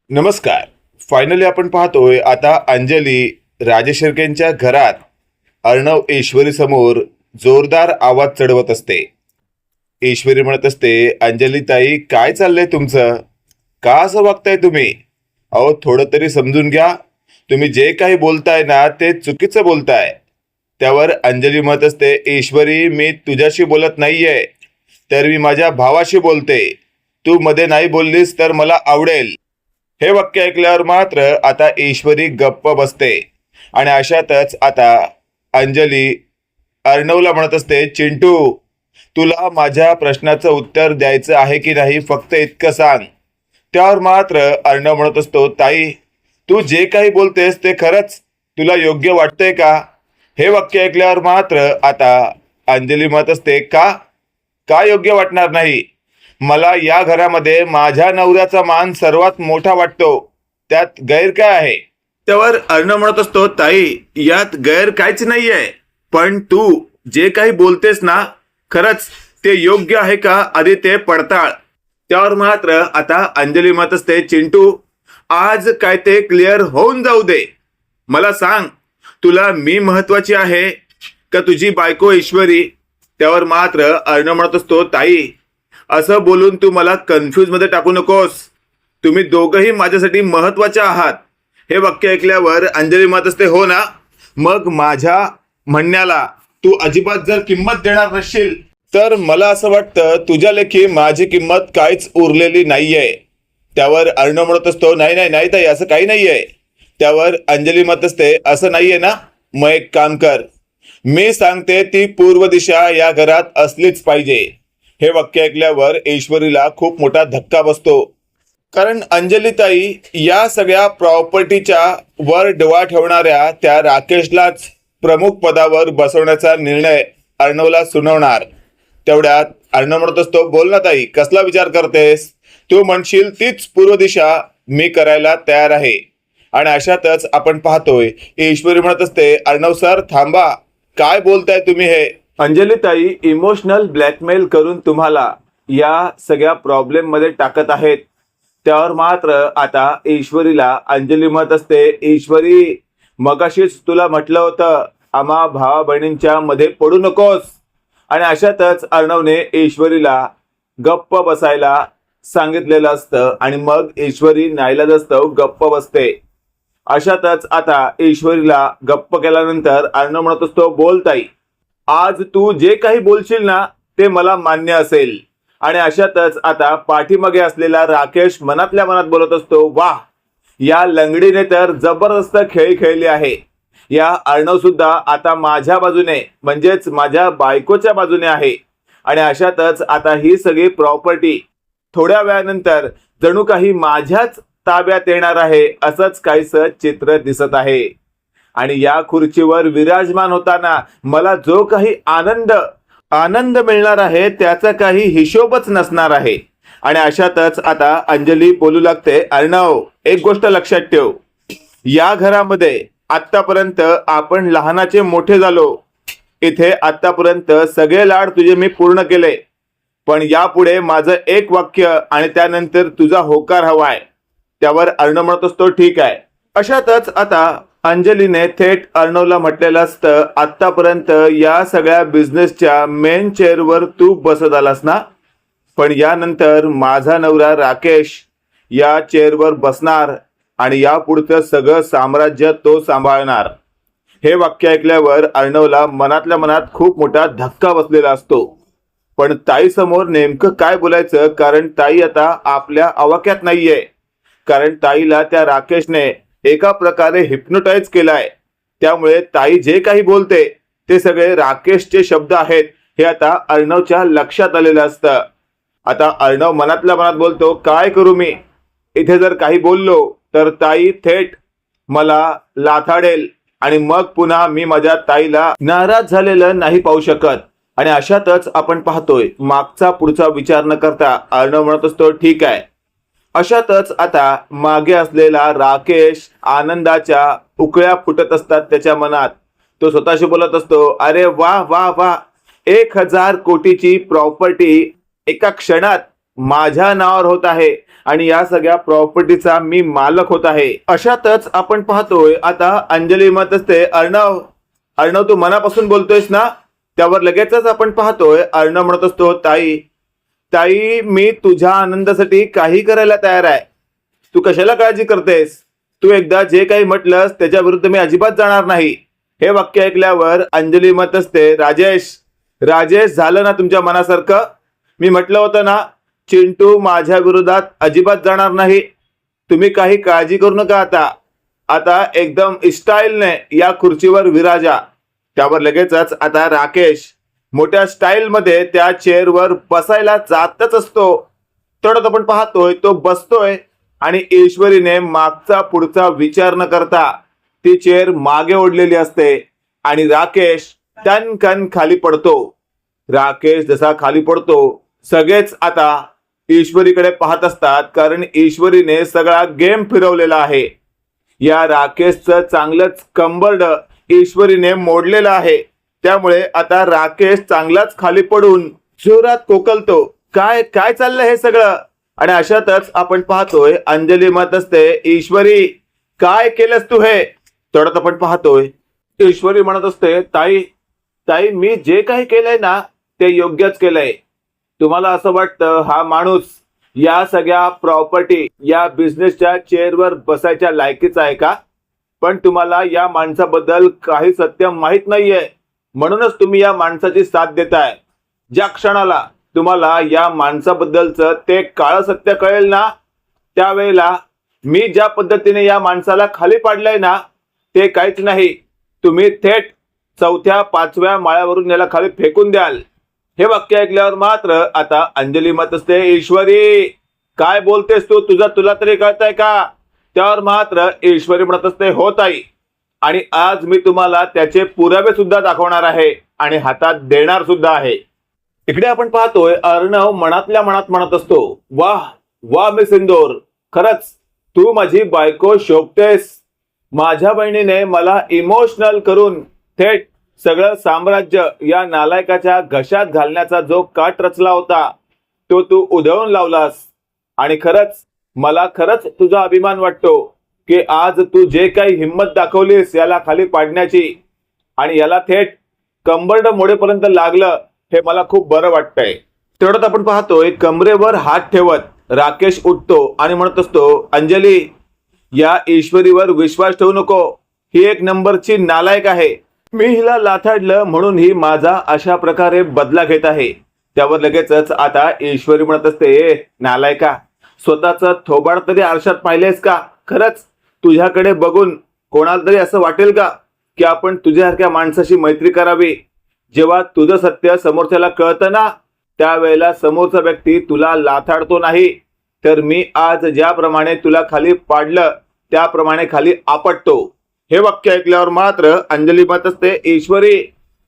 नमस्कार. फायनली आपण पाहतोय आता अंजली राजेशिर्केंच्या घरात अर्णव ईश्वरी समोर जोरदार आवाज चढवत असते. ईश्वरी म्हणत असते, अंजली ताई काय चाललंय तुमचं? का असं वागताय तुम्ही? अहो थोडं तरी समजून घ्या. तुम्ही जे काही बोलताय ना ते चुकीचं बोलताय. त्यावर अंजली म्हणत असते, ईश्वरी मी तुझ्याशी बोलत नाहीये, तर मी माझ्या भावाशी बोलते. तू मध्ये नाही बोललीस तर मला आवडेल. हे वाक्य ऐकल्यावर मात्र आता ईश्वरी गप्प बसते आणि अशातच आता अंजली अर्णवला म्हणत असते, चिंटू तुला माझ्या प्रश्नाचं उत्तर द्यायचं आहे की नाही फक्त इतकं सांग. त्यावर मात्र अर्णव म्हणत असतो, ताई तू जे काही बोलतेस ते खरंच तुला योग्य वाटतंय का? हे वाक्य ऐकल्यावर मात्र आता अंजली म्हणत असते, का का योग्य वाटणार नाही? मला या घरामध्ये माझ्या नवऱ्याचा मान सर्वात मोठा वाटतो, त्यात गैर काय आहे? त्यावर अर्णव म्हणत असतो, ताई यात गैर काहीच नाहीये, पण तू जे काही बोलतेस ना खरंच ते योग्य आहे का आधी ते पडताळ. त्यावर मात्र आता अंजली म्हणत असते, चिंटू आज काय ते क्लिअर होऊन जाऊ दे. मला सांग, तुला मी महत्वाची आहे का तुझी बायको ईश्वरी? त्यावर मात्र अर्णव म्हणत असतो, ताई असं बोलून तू मला कन्फ्यूज मध्ये टाकू नकोस. तुम्ही दोघंही माझ्यासाठी महत्वाचे आहात. हे वाक्य ऐकल्यावर अंजली म्हणत असते, हो ना, मग माझ्या म्हणण्याला तू अजिबात जर किंमत देणार नसशील तर मला असं वाटतं तुझ्या लेखी माझी किंमत काहीच उरलेली नाहीये. त्यावर अर्णव म्हणत असतो, नाही नाही नाही ताई असं काही नाहीये. त्यावर अंजली म्हणत असते, असं नाहीये ना, मग एक काम कर, मी सांगते ती पूर्व दिशा या घरात असलीच पाहिजे. हे वाक्य ऐकल्यावर ईश्वरीला खूप मोठा धक्का बसतो, कारण अंजलीताई या सगळ्या प्रॉपर्टीच्या वर डोळा ठेवणाऱ्या त्या राकेशलाच प्रमुख पदावर बसवण्याचा निर्णय अर्णवला सुनावणार. तेवढ्यात अर्णव म्हणत असतो, बोल ना ताई कसला विचार करतेस? तू म्हणशील तीच पूर्व दिशा मी करायला तयार आहे. आणि अशातच आपण पाहतोय ईश्वरी म्हणत असते, अर्णव सर थांबा, काय बोलताय तुम्ही हे? अंजलीताई इमोशनल ब्लॅकमेल करून तुम्हाला या सगळ्या प्रॉब्लेम मध्ये टाकत आहेत. त्यावर मात्र आता ईश्वरीला अंजली म्हणत असते, ईश्वरी मगाशीच तुला म्हटलं होतं आम्हा भावा बहिणींच्या मध्ये पडू नकोस. आणि अशातच अर्णवने ईश्वरीला गप्प बसायला सांगितलेलं असतं आणि मग ईश्वरी नाईलाजास्तव गप्प बसते. अशातच आता ईश्वरीला गप्प केल्यानंतर अर्णव म्हणत असतो, बोल ताई, आज तू जे काही बोलशील ना ते मला मान्य असेल. आणि अशातच आता पाठीमागे असलेला राकेश मनातल्या मनात बोलत असतो, वाह या लंगडीने तर जबरदस्त खेळ खेळली आहे. या अर्णव सुद्धा आता माझ्या बाजूने म्हणजेच माझ्या बायकोच्या बाजूने आहे. आणि अशातच आता ही सगळी प्रॉपर्टी थोड्या वेळानंतर जणू काही माझ्याच ताब्यात येणार आहे असंच काहीसं चित्र दिसत आहे. आणि या खुर्चीवर विराजमान होताना मला जो काही आनंद मिळणार आहे त्याचा काही हिशोबच नसणार आहे. आणि अशातच आता अंजली बोलू लागते, अर्णव एक गोष्ट लक्षात ठेव, या घरामध्ये आतापर्यंत आपण लहानाचे मोठे झालो. इथे आतापर्यंत सगळे लाड तुझे मी पूर्ण केले, पण यापुढे माझं एक वाक्य आणि त्यानंतर तुझा होकार हवाय. त्यावर अर्णव म्हणत असतो, ठीक आहे. अशातच आता अंजलीने थेट अर्णवला म्हटलेलं असतं, आतापर्यंत या सगळ्या बिझनेसच्या मेन चेअरवर तू बसत आलास ना, पण यानंतर माझा नवरा राकेश या चेअरवर बसणार आणि यापुढचं सगळं साम्राज्य तो सांभाळणार. हे वाक्य ऐकल्यावर अर्णवला मनातल्या मनात खूप मोठा धक्का बसलेला असतो. पण ताई समोर नेमकं काय बोलायचं, कारण ताई आता आपल्या आवाक्यात नाहीये. कारण ताईला त्या राकेशने एका प्रकारे हिप्नोटाइज केलाय. त्यामुळे ताई जे काही बोलते ते सगळे राकेशचे शब्द आहेत हे आता अर्णवच्या लक्षात आलेलं असतं. आता अर्णव मनातल्या मनात बोलतो, काय करू मी? इथे जर काही बोललो तर ताई थेट मला लाथाडेल आणि मग पुन्हा मी माझ्या ताईला नाराज झालेलं नाही पाहू शकत. आणि अशातच आपण पाहतोय मागचा पुढचा विचार न करता अर्णव म्हणत असतो, ठीक आहे. अशातच आता मागे असलेला राकेश आनंदाच्या उकळ्या फुटत असतात त्याच्या मनात. तो स्वतःशी बोलत असतो, अरे वा वा वा, 1000 कोटीची प्रॉपर्टी एका क्षणात माझ्या नावावर होत आहे आणि या सगळ्या प्रॉपर्टीचा मी मालक होत आहे. अशातच आपण पाहतोय आता अंजली म्हणत असते, अर्णव अर्णव तू मनापासून बोलतोयस ना? त्यावर लगेचच आपण पाहतोय अर्णव म्हणत असतो, ताई ताई मी तुझ्या आनंदासाठी काही करायला तयार आहे. तू कशाला काळजी करतेस? तू एकदा जे काही म्हटलंस त्याच्या विरुद्ध मी अजिबात जाणार नाही. हे वाक्य ऐकल्यावर अंजली म्हणत असते, राजेश राजेश झालं ना तुमच्या मनासारखं? मी म्हटलं होतं ना चिंटू माझ्या विरोधात अजिबात जाणार नाही. तुम्ही काही काळजी करू नका. आता आता एकदम स्टाईलने या खुर्चीवर विराजा. त्यावर लगेचच आता राकेश मोठ्या स्टाईल मध्ये त्या चेअरवर बसायला जातच असतो. तेवढ्यात आपण पाहतोय तो बसतोय आणि ईश्वरीने मागचा पुढचा विचार न करता ती चेअर मागे ओढलेली असते आणि राकेश टनकन खाली पडतो. राकेश जसा खाली पडतो सगळेच आता ईश्वरीकडे पाहत असतात, कारण ईश्वरीने सगळा गेम फिरवलेला आहे. या राकेशचं चांगलंच कंबरड ईश्वरीने मोडलेलं आहे. त्यामुळे आता राकेश चांगलाच खाली पडून जोरात कोकलतो. काय काय चाललंय हे सगळं? आणि अशातच आपण पाहतोय अंजली म्हणत असते, ईश्वरी काय केलंस तू हे? तेवढ्यात आपण पाहतोय ईश्वरी म्हणत असते, ताई ताई मी जे काही केलंय ना ते योग्यच केलंय. तुम्हाला असं वाटतं हा माणूस या सगळ्या प्रॉपर्टी या बिझनेसच्या चेअरवर बसायच्या लायकीचा आहे का? पण तुम्हाला या माणसाबद्दल काही सत्य माहित नाहीये, म्हणूनच तुम्ही या माणसाची साथ देताय. ज्या क्षणाला तुम्हाला या माणसाबद्दलचं ते काळं सत्य कळेल ना, त्यावेळेला मी ज्या पद्धतीने या माणसाला खाली पाडलंय ना ते काहीच नाही. तुम्ही थेट 4थ्या 5व्या माळ्यावरून याला खाली फेकून द्याल. हे वाक्य ऐकल्यावर मात्र आता अंजली म्हणत असते, ईश्वरी काय बोलतेस तू? तुला तरी कळतंय का? त्यावर मात्र ईश्वरी म्हणत असते, हो ताई, आणि आज मी तुम्हाला त्याचे पुरावे सुद्धा दाखवणार आहे आणि हातात देणार सुद्धा आहे. इकडे आपण पाहतोय अर्णव मनातल्या मनात म्हणत असतो, वाह वाह मी सिंदूर, खरंच तू माझी बायको शोभतेस. माझ्या बहिणीने मला इमोशनल करून थेट सगळं साम्राज्य या नालायकाच्या घशात घालण्याचा जो काट रचला होता तो तू उधळून लावलास. आणि मला खरंच तुझा अभिमान वाटतो की आज तू जे काही हिंमत दाखवलीस याला खाली पाडण्याची आणि याला थेट कंबरड मोडेपर्यंत लागलं, हे मला खूप बरं वाटतंय. तेवढ्यात आपण पाहतोय कमरेवर हात ठेवत राकेश उठतो आणि म्हणत असतो, अंजली या ईश्वरीवर विश्वास ठेवू नको. ही एक नंबरची नालायक आहे. मी हिला लाथाडलं म्हणून ही माझा अशा प्रकारे बदला घेत आहे. त्यावर लगेचच आता ईश्वरी म्हणत असते, नालायका स्वतःच थोबाड तरी आरशात पाहिलेस का? खरंच तुझ्याकडे बघून कोणाला तरी असं वाटेल का की आपण तुझ्यासारख्या माणसाशी मैत्री करावी? जेव्हा तुझं सत्य समोरच्याला कळतं ना त्यावेळेला समोरचा व्यक्ती तुला लाथाडतो नाही, तर मी आज ज्याप्रमाणे तुला खाली पाडलं त्याप्रमाणे खाली आपटतो. हे वाक्य ऐकल्यावर मात्र अंजली म्हणत असते, ईश्वरी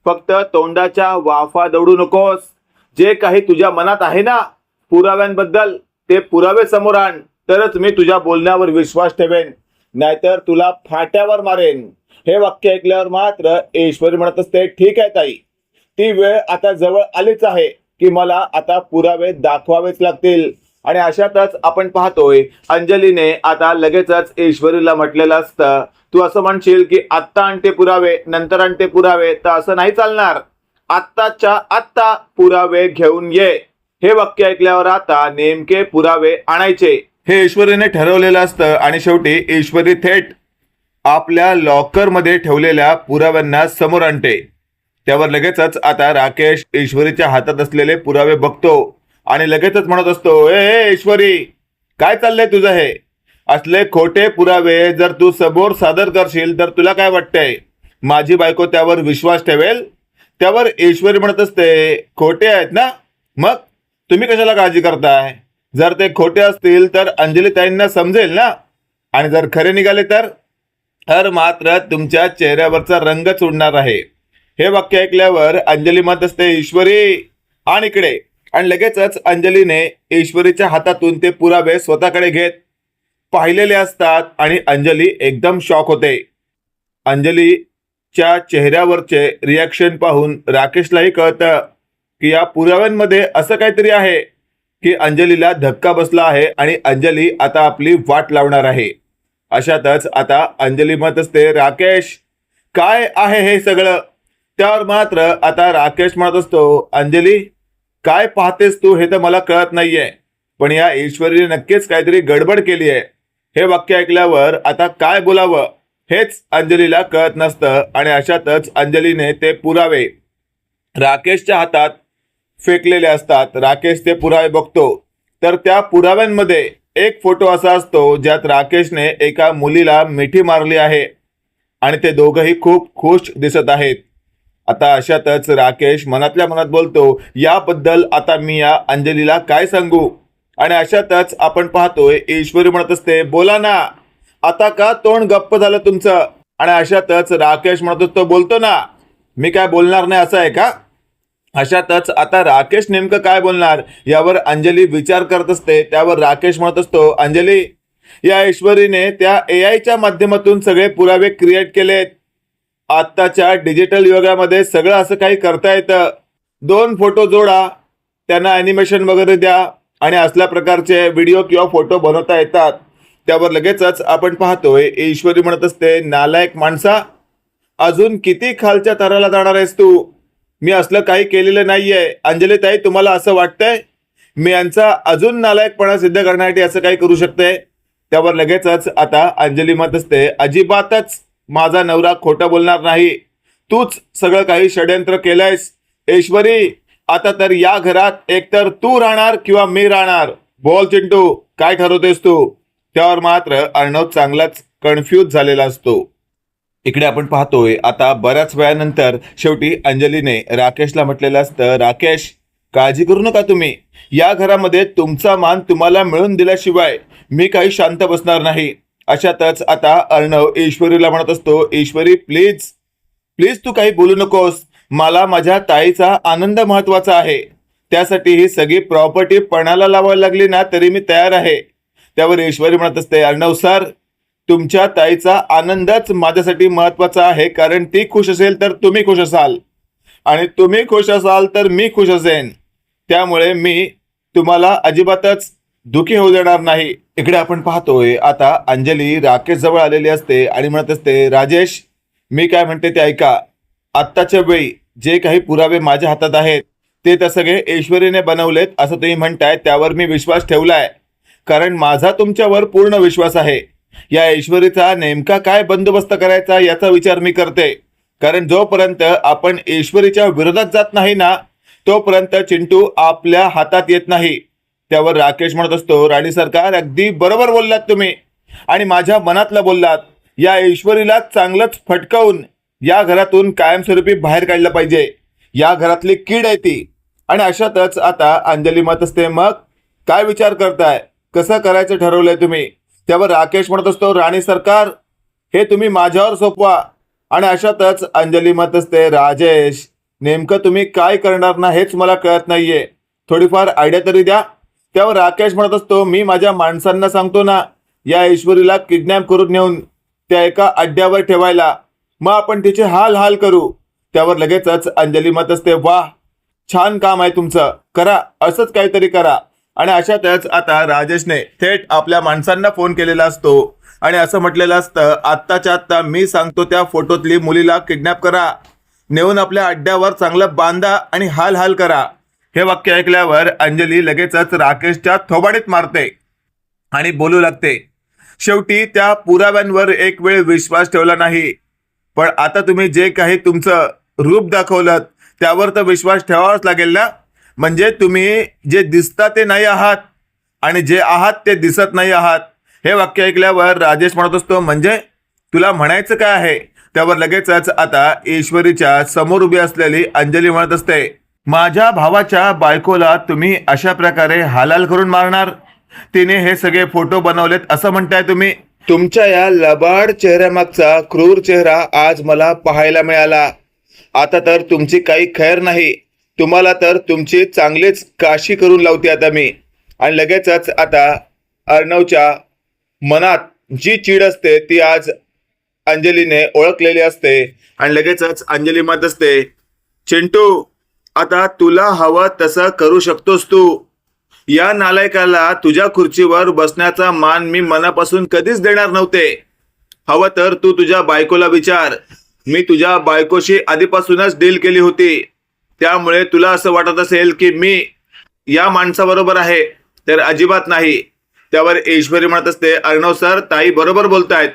फक्त तोंडाच्या वाफा दौडू नकोस. जे काही तुझ्या मनात आहे ना पुराव्यांबद्दल ते पुरावे समोर आण, तरच मी तुझ्या बोलण्यावर विश्वास ठेवेन, नाहीतर तुला फाट्यावर मारेन. हे वाक्य ऐकल्यावर मात्र ईश्वरी म्हणत असते, ठीक आहे ताई, ती वेळ आता जवळ आलीच आहे की मला आता पुरावे दाखवावेच लागतील. आणि अशातच आपण पाहतोय अंजलीने आता लगेचच ईश्वरीला म्हटलेलं असतं, तू असं म्हणशील की आत्ता आणते पुरावे नंतर आणते पुरावे, तर असं नाही चालणार. आत्ताच्या आत्ता पुरावे घेऊन ये. हे वाक्य ऐकल्यावर आता नेमके पुरावे आणायचे हे ईश्वरीने ठरवलेलं असतं आणि शेवटी ईश्वरी थेट आपल्या लॉकर मध्ये ठेवलेल्या पुराव्यांना समोर आणते. त्यावर लगेचच आता राकेश ईश्वरीच्या हातात असलेले पुरावे बघतो आणि लगेचच म्हणत असतो, ए ईश्वरी काय चाललंय तुझं? हे असले खोटे पुरावे जर तू समोर सादर करशील तर तुला काय वाटतंय माझी बायको त्यावर विश्वास ठेवेल? त्यावर ईश्वरी म्हणत असते, खोटे आहेत ना, मग तुम्ही कशाला काळजी करताय? जर ते खोटे असतील तर अंजली ताईंना समजेल ना, आणि जर खरे निघाले तर मात्र तुमच्या चेहऱ्यावरचा रंगच उडणार आहे. हे वाक्य ऐकल्यावर अंजली म्हणत असते, ईश्वरी आण इकडे. आणि लगेचच अंजलीने ईश्वरीच्या हातातून ते पुरावे स्वतःकडे घेत पाहिलेले असतात आणि अंजली एकदम शॉक होते. अंजलीच्या चेहऱ्यावरचे रिॲक्शन पाहून राकेशलाही कळतं की या पुराव्यांमध्ये असं काहीतरी आहे की अंजलीला धक्का बसला आहे आणि अंजली आता आपली वाट लावणार आहे. अशातच आता अंजली म्हणत असते, राकेश काय आहे हे सगळं. त्यावर मात्र आता राकेश म्हणत असतो, अंजली काय पाहतेस तू हे तर मला कळत नाहीये, पण या ईश्वरीने नक्कीच काहीतरी गडबड केली आहे. हे वाक्य ऐकल्यावर आता काय बोलावं हेच अंजलीला कळत नसतं. आणि अशातच अंजलीने ते पुरावे राकेशच्या हातात फेकलेले असतात. राकेश ते पुरावे बघतो तर त्या पुराव्यांमध्ये एक फोटो असा असतो ज्यात राकेशने एका मुलीला मिठी मारली आहे आणि ते दोघंही खूप खुश दिसत आहेत. आता अशातच राकेश मनातल्या मनात बोलतो, याबद्दल आता मी या अंजलीला काय सांगू. आणि अशातच आपण पाहतोय ईश्वरी म्हणत असते, बोला ना, आता का तोंड गप्प झालं तुमचं. आणि अशातच राकेश म्हणत असतो, बोलतो ना, मी काय बोलणार नाही असं आहे का. अशातच आता राकेश नेमकं काय बोलणार यावर अंजली विचार करत असते. त्यावर राकेश म्हणत असतो, अंजली या ईश्वरीने त्या AI च्या माध्यमातून सगळे पुरावे क्रिएट केलेत. आत्ताच्या डिजिटल युगामध्ये सगळं असं काही करता येतं. 2 फोटो जोडा, त्यांना ॲनिमेशन वगैरे द्या आणि असल्या प्रकारचे व्हिडिओ किंवा फोटो बनवता येतात. त्यावर लगेचच आपण पाहतोय ईश्वरी म्हणत असते, नालायक माणसा, अजून किती खालच्या थराला जाणार आहेस तू. मी असलं काही केलेलं नाहीये. अंजली ताई, तुम्हाला असं वाटतंय मी यांचा अजून नालायकपणा सिद्ध करण्यासाठी असं काही करू शकते. त्यावर लगेचच आता अंजली म्हणत असते, अजिबातच माझा नवरा खोटं बोलणार नाही. तूच सगळं काही षड्यंत्र केलंयस. ईश्वरी आता तर या घरात एकतर तू राहणार किंवा मी राहणार. बोल चिंटू, काय ठरवतेस तू. त्यावर मात्र अर्णव चांगलाच कन्फ्यूज झालेला असतो. इकडे आपण पाहतोय आता बऱ्याच वेळानंतर शेवटी अंजलीने राकेशला म्हटलेलं असतं, राकेश काळजी करू नका तुम्ही, या घरामध्ये तुमचा मान तुम्हाला मिळून दिल्याशिवाय मी काही शांत बसणार नाही. अशातच आता अर्णव ईश्वरीला म्हणत असतो, ईश्वरी प्लीज प्लीज तू काही बोलू नकोस. मला माझ्या ताईचा आनंद महत्वाचा आहे. त्यासाठी ही सगळी प्रॉपर्टी पणाला लावायला लागली ना तरी मी तयार आहे. त्यावर ईश्वरी म्हणत असते, अर्णव सर, तुमच्या ताईचा आनंदच माझ्यासाठी महत्वाचा आहे. कारण ती खुश असेल तर तुम्ही खुश असाल आणि तुम्ही खुश असाल तर मी खुश असेन. त्यामुळे मी तुम्हाला अजिबातच दुखी होऊ देणार नाही. इकडे आपण पाहतोय आता अंजली राकेश जवळ आलेली असते आणि म्हणत असते, राजेश मी काय म्हणते ते ऐका. आत्ताच्या वेळी जे काही पुरावे माझ्या हातात आहेत ते तर सगळे ईश्वरीने बनवलेत असं तुम्ही म्हणताय. त्यावर मी विश्वास ठेवलाय कारण माझा तुमच्यावर पूर्ण विश्वास आहे. या ईश्वरीचा नेमका काय बंदोबस्त करायचा याचा विचार मी करते. कारण जोपर्यंत आपण ईश्वरीच्या विरोधात जात नाही ना तोपर्यंत चिंटू आपल्या हातात येत नाही. त्यावर राकेश म्हणत असतो, राणी सरकार अगदी बरोबर बोललात तुम्ही आणि माझ्या मनातलं बोललात. या ईश्वरीला चांगलंच फटकावून या घरातून कायमस्वरूपी बाहेर काढलं पाहिजे. या घरातली कीड आहे ती. आणि अशातच आता अंजली म्हणत असते, मग काय विचार करताय, कसं करायचं ठरवलंय तुम्ही. त्यावर राकेश म्हणत असतो, राणी सरकार हे तुम्ही माझ्यावर सोपवा. आणि अशातच अंजली म्हणत असते, राजेश नेमकं तुम्ही काय करणार ना हेच मला कळत नाहीये, थोडीफार आयडिया तरी द्या. त्यावर राकेश म्हणत असतो, मी माझ्या माणसांना सांगतो ना या ईश्वरीला किडनॅप करून नेऊन त्या एका अड्ड्यावर ठेवायला, मग आपण तिचे हाल हाल करू. त्यावर लगेचच अंजली म्हणत असते, वाह छान काम आहे तुमचं, करा असंच काहीतरी करा. आणि अशातच आता राजेशने थेट आपल्या माणसांना फोन केलेला असतो आणि असं म्हटलेलं असतं, आत्ताच्या आत्ता मी सांगतो त्या फोटोतली मुलीला किडनॅप करा, नेऊन आपल्या अड्ड्यावर चांगलं बांधा आणि हाल हाल करा. हे वाक्य ऐकल्यावर अंजली लगेचच राकेशच्या थोबाडीत मारते आणि बोलू लागते, शेवटी त्या पुराव्यांवर एक वेळ विश्वास ठेवला नाही, पण आता तुम्ही जे काही तुमचं रूप दाखवलं त्यावर तर विश्वास ठेवावाच लागेल ना. म्हणजे तुम्ही जे दिसता ते नाही आहात आणि जे आहात ते दिसत नाही आहात. हे वाक्य ऐकल्यावर राजेश म्हणत असतो, म्हणजे तुला म्हणायचं काय आहे. त्यावर लगेचच आता ईश्वरीच्या समोर उभी असलेली अंजली म्हणत असते, माझ्या भावाच्या बायकोला तुम्ही अशा प्रकारे हालाल करून मारणार. तिने हे सगळे फोटो बनवलेत असं म्हणताय तुम्ही. तुमच्या या लबाड चेहऱ्यामागचा क्रूर चेहरा आज मला पाहायला मिळाला. आता तर तुमची काही खैर नाही. तुम्हाला तर तुमची चांगलीच काशी करून लावते आता मी. आणि लगेचच आता अर्णवच्या मनात जी चीड असते ती आज अंजलीने ओळखलेली असते. आणि लगेचच अंजली म्हणत असते, चिंटू आता तुला हवं तसं करू शकतोस तू. या नालायकाला तुझ्या खुर्चीवर बसण्याचा मान मी मनापासून कधीच देणार नव्हते. हवं तर तू तुझ्या बायकोला विचार. मी तुझ्या बायकोशी आधीपासूनच डील केली होती. त्यामुळे तुला असं वाटत असेल की मी या माणसाबरोबर आहे, तर अजिबात नाही. त्यावर ईश्वरी म्हणत असते, अर्णव सर, ताई बरोबर बोलतायत.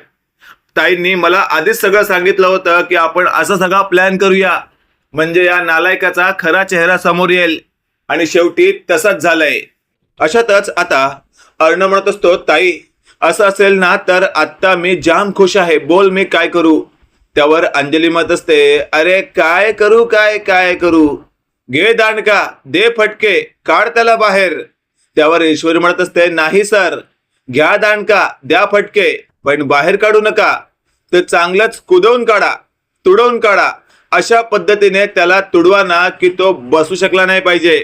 ताईंनी मला आधीच सगळं सांगितलं होतं की आपण असा सगळा प्लॅन करूया, म्हणजे या नालायकाचा खरा चेहरा समोर येईल. आणि शेवटी तसंच झालंय. अशातच आता अर्णव म्हणत असतो, ताई असं असेल ना तर आत्ता मी जाम खुश आहे, बोल मी काय करू. त्यावर अंजली म्हणत असते, अरे काय करू काय काय करू, घे दांडका, दे फटके, काढ त्याला बाहेर. त्यावर ईश्वरी म्हणत असते, नाही सर, घ्या दांडका, द्या फटके, पण बाहेर काढू नका. तर चांगलंच कुदवून काढा, तुडवून काढा. अशा पद्धतीने त्याला तुडवा ना की तो बसू शकला नाही पाहिजे,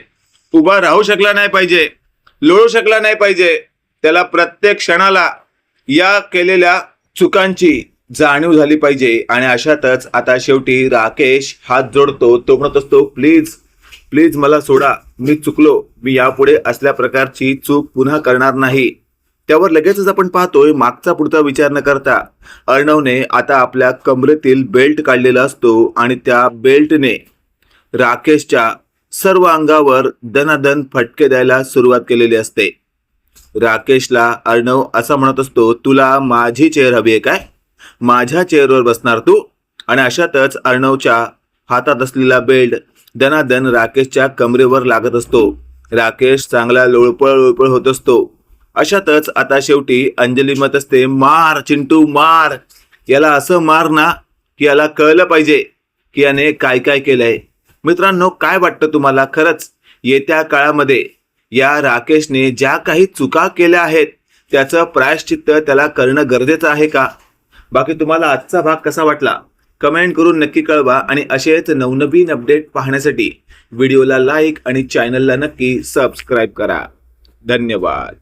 उभा राहू शकला नाही पाहिजे, लोळू शकला नाही पाहिजे. त्याला प्रत्येक क्षणाला या केलेल्या चुकांची जाणीव झाली पाहिजे. आणि अशातच आता शेवटी राकेश हात जोडतो. तो म्हणत असतो, प्लीज प्लीज मला सोडा, मी चुकलो, मी यापुढे असल्या प्रकारची चूक पुन्हा करणार नाही. त्यावर लगेचच आपण पाहतोय मागचा पुढचा विचार न करता अर्णवने आता आपल्या कमरेतील बेल्ट काढलेला असतो आणि त्या बेल्टने राकेशच्या सर्व अंगावर दनादन फटके द्यायला सुरुवात केलेली असते. राकेशला अर्णव असा म्हणत असतो, तुला माझी चेअर हवी आहे काय, माझ्या चेअरवर बसणार तू. आणि अशातच अर्णवच्या हातात असलेला बेल्ट दनादन राकेशच्या कमरेवर लागत असतो. राकेश चांगला लोळपळ होत असतो. अशातच आता शेवटी अंजली म्हणत असते, मार चिंटू मार, याला असं मार ना की याला कळलं पाहिजे की याने काय काय केलंय. मित्रांनो, काय वाटतं तुम्हाला, खरंच येत्या काळामध्ये या राकेशने ज्या काही चुका केल्या आहेत त्याचं प्रायश्चित्त त्याला करणं गरजेचं आहे का? बाकी तुम्हाला आजचा भाग कसा वाटला कमेंट करून नक्की कळवा. आणि असेच नवनवीन अपडेट पाहण्यासाठी व्हिडिओला लाईक आणि चॅनलला नक्की सबस्क्राईब करा. धन्यवाद.